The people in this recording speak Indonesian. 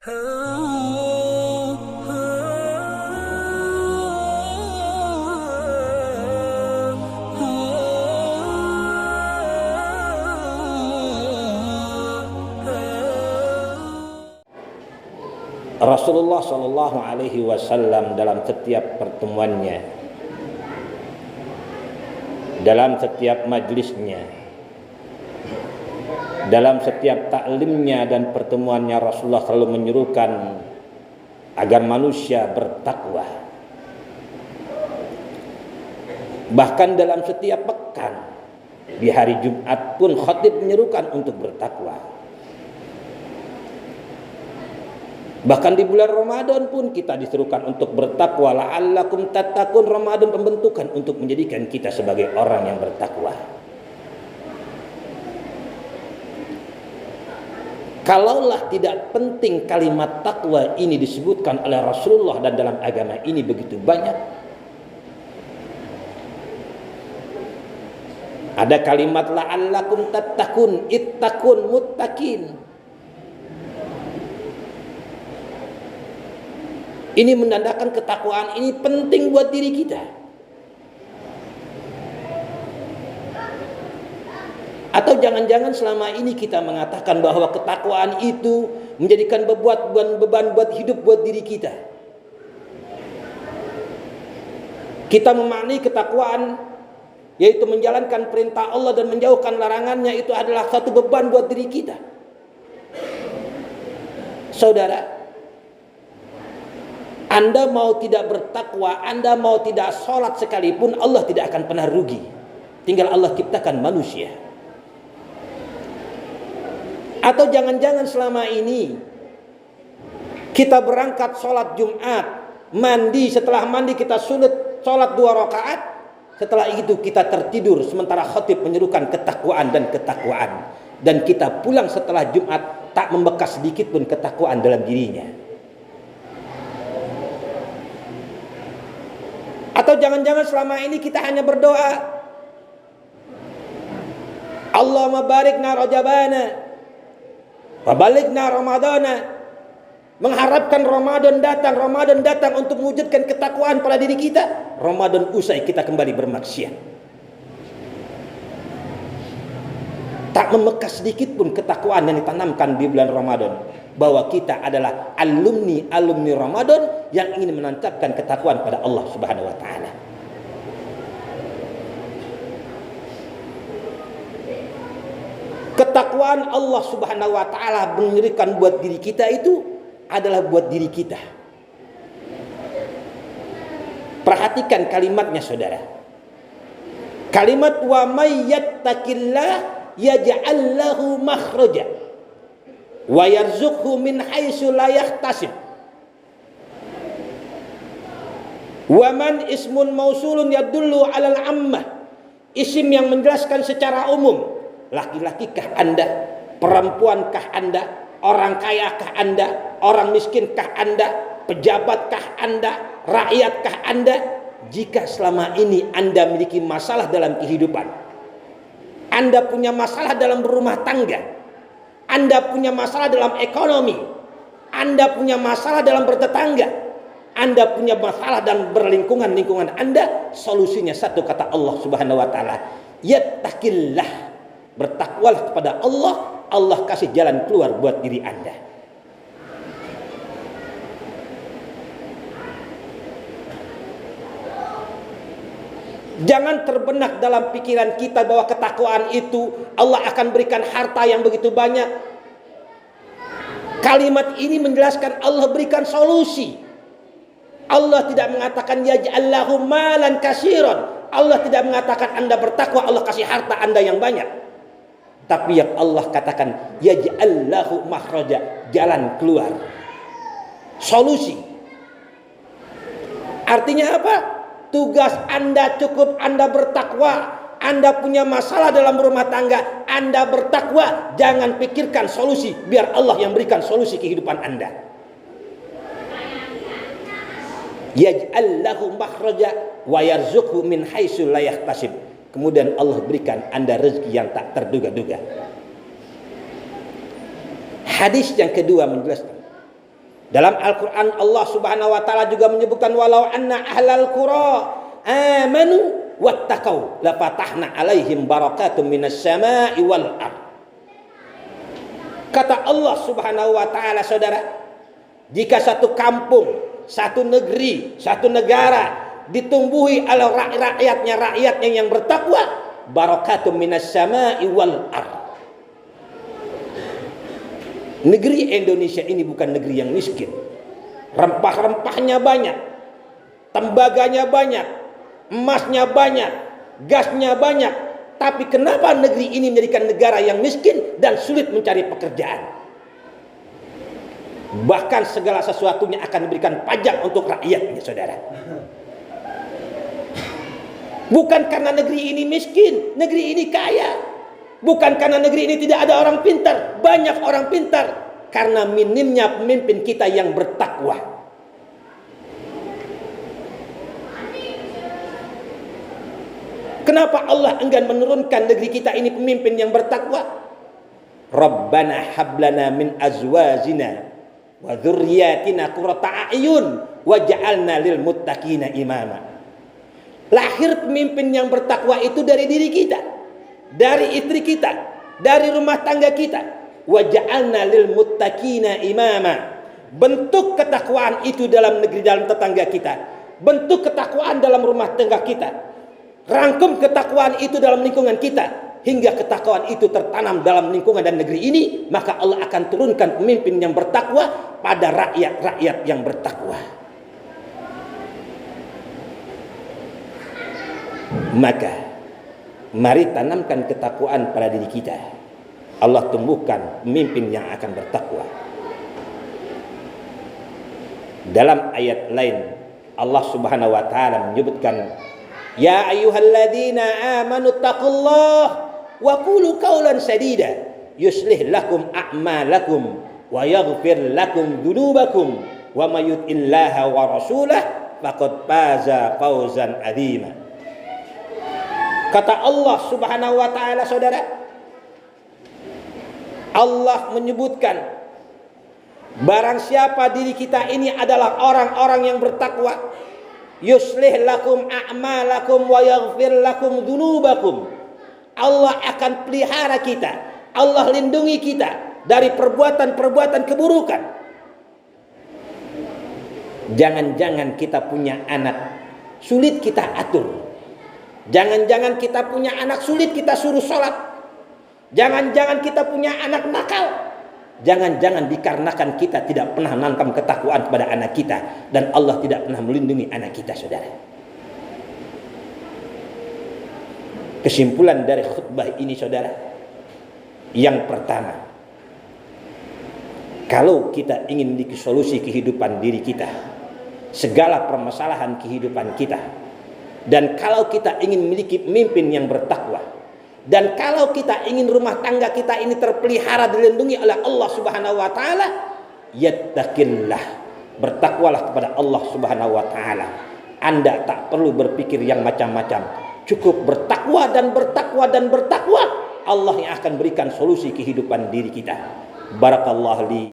Rasulullah Shallallahu Alaihi Wasallam dalam setiap pertemuannya, dalam setiap majlisnya, dalam setiap taklimnya dan pertemuannya, Rasulullah selalu menyuruhkan agar manusia bertakwa. Bahkan dalam setiap pekan, di hari Jumat pun khatib menyerukan untuk bertakwa. Bahkan di bulan Ramadan pun kita disuruhkan untuk bertakwa. La'allakum tattaqun. Ramadan pembentukan untuk menjadikan kita sebagai orang yang bertakwa. Kalaulah tidak penting kalimat takwa ini disebutkan oleh Rasulullah dan dalam agama ini begitu banyak. Ada kalimat la'allakum tattaqun, ittaqun, muttaqin. Ini menandakan ketakwaan ini penting buat diri kita. Atau jangan-jangan selama ini kita mengatakan bahwa ketakwaan itu menjadikan beban buat hidup buat diri kita. Kita memaknai ketakwaan yaitu menjalankan perintah Allah dan menjauhkan larangannya itu adalah satu beban buat diri kita. Saudara, Anda mau tidak bertakwa, Anda mau tidak sholat sekalipun, Allah tidak akan pernah rugi. Tinggal Allah ciptakan manusia. Atau jangan-jangan selama ini kita berangkat sholat Jumat, mandi, setelah mandi kita sulit sholat 2 rakaat, setelah itu kita tertidur sementara khatib menyerukan ketakwaan dan ketakwaan, dan kita pulang setelah Jumat tak membekas sedikit pun ketakwaan dalam dirinya. Atau jangan-jangan selama ini kita hanya berdoa, Allahumma barikna rajabana wa balighna ramadana, mengharapkan Ramadan datang untuk mewujudkan ketakwaan pada diri kita. Ramadan usai kita kembali bermaksiat. Tak membekas sedikit pun ketakwaan yang ditanamkan di bulan Ramadan, bahwa kita adalah alumni Ramadan yang ingin menancapkan ketakwaan pada Allah Subhanahu wa taala. Ketakwaan Allah Subhanahu wa taala memberikan buat diri kita itu adalah buat diri kita. Perhatikan kalimatnya, saudara. Kalimat wa may yattaqillah yaj'al lahu makhraja wa yarzuqhu min haitsu la yahtasib. Wa man ismun mausulun yadullu 'alal ammah. Isim yang menjelaskan secara umum. Laki-lakikah Anda? Perempuankah Anda? Orang kayakah Anda? Orang miskinkah Anda? Pejabatkah Anda? Rakyatkah Anda? Jika selama ini Anda memiliki masalah dalam kehidupan, Anda punya masalah dalam berumah tangga, Anda punya masalah dalam ekonomi, Anda punya masalah dalam bertetangga, Anda punya masalah dalam berlingkungan Anda, solusinya satu kata Allah Subhanahu wa taala, yattaqillah. Bertakwalah kepada Allah, Allah kasih jalan keluar buat diri Anda. Jangan terbenak dalam pikiran kita bahwa ketakwaan itu Allah akan berikan harta yang begitu banyak. Kalimat ini menjelaskan Allah berikan solusi. Allah tidak mengatakan yaj'allahu malan katsiran. Allah tidak mengatakan Anda bertakwa Allah kasih harta Anda yang banyak. Tapi yang Allah katakan yaj'allahu makhraja, jalan keluar, solusi. Artinya apa? Tugas Anda cukup Anda bertakwa. Anda punya masalah dalam rumah tangga, Anda bertakwa, jangan pikirkan solusi, biar Allah yang berikan solusi kehidupan Anda. Yaj'al lahu makhraja wa yarzuqhu min haitsu la yahtasib. Kemudian Allah berikan Anda rezeki yang tak terduga-duga. Hadis yang kedua menjelaskan Dalam Al-Quran Allah subhanahu wa ta'ala juga menyebutkan walau anna ahlal qura amanu wattaqau lafatahna alaihim barakatum minas sama'i wal ard. Kata Allah subhanahu wa ta'ala, saudara, jika satu kampung, satu negeri, satu negara ditumbuhi oleh rakyatnya yang bertakwa, barakatum minas sama'i wal ard. Negeri Indonesia ini bukan negeri yang miskin. Rempah-rempahnya banyak, tembaganya banyak, emasnya banyak, gasnya banyak. Tapi kenapa negeri ini menjadikan negara yang miskin dan sulit mencari pekerjaan? Bahkan segala sesuatunya akan diberikan pajak untuk rakyatnya, saudara. Bukan karena negeri ini miskin, negeri ini kaya. Bukan karena negeri ini tidak ada orang pintar, banyak orang pintar. Karena minimnya pemimpin kita yang bertakwa. Kenapa Allah enggan menurunkan negeri kita ini pemimpin yang bertakwa? Rabbana hablana min azwajina wa dzurriyyatina qurrata a'yun waj'alna lil muttaqina imama. Lahir pemimpin yang bertakwa itu dari diri kita, dari istri kita, dari rumah tangga kita. Waja'alna lil muttaqina imama. Bentuk ketakwaan itu dalam negeri, dalam tetangga kita. Bentuk ketakwaan dalam rumah tangga kita. Rangkum ketakwaan itu dalam lingkungan kita. Hingga ketakwaan itu tertanam dalam lingkungan dan negeri ini. Maka Allah akan turunkan pemimpin yang bertakwa pada rakyat-rakyat yang bertakwa. Maka mari tanamkan ketakwaan pada diri kita. Allah tumbuhkan pemimpin yang akan bertakwa. Dalam ayat lain Allah subhanahu wa ta'ala menyebutkan, ya ayyuhalladzina amanu taqullah wa qulu qawlan sadida yuslih lakum a'malakum wa yaghfir lakum dzunubakum wa may yuti'illaha wa rasulahu faqad faza fawzan 'azima. Kata Allah subhanahu wa ta'ala, saudara, Allah menyebutkan barang siapa diri kita ini adalah orang-orang yang bertakwa, yuslih lakum a'malakum wa yaghfir lakum dzunubakum. Allah akan pelihara kita, Allah lindungi kita dari perbuatan-perbuatan keburukan. Jangan-jangan kita punya anak sulit kita atur. Jangan-jangan kita punya anak sulit kita suruh sholat. Jangan-jangan kita punya anak nakal. Jangan-jangan dikarenakan kita tidak pernah menanam ketakwaan kepada anak kita, dan Allah tidak pernah melindungi anak kita, saudara. Kesimpulan dari khutbah ini, saudara, yang pertama, kalau kita ingin memiliki solusi kehidupan diri kita, segala permasalahan kehidupan kita, dan kalau kita ingin memiliki pemimpin yang bertakwa, dan kalau kita ingin rumah tangga kita ini terpelihara dilindungi oleh Allah subhanahu wa ta'ala, yattaqillah, bertakwalah kepada Allah subhanahu wa ta'ala. Anda tak perlu berpikir yang macam-macam, cukup bertakwa dan bertakwa dan bertakwa. Allah yang akan berikan solusi kehidupan diri kita. Barakallahu li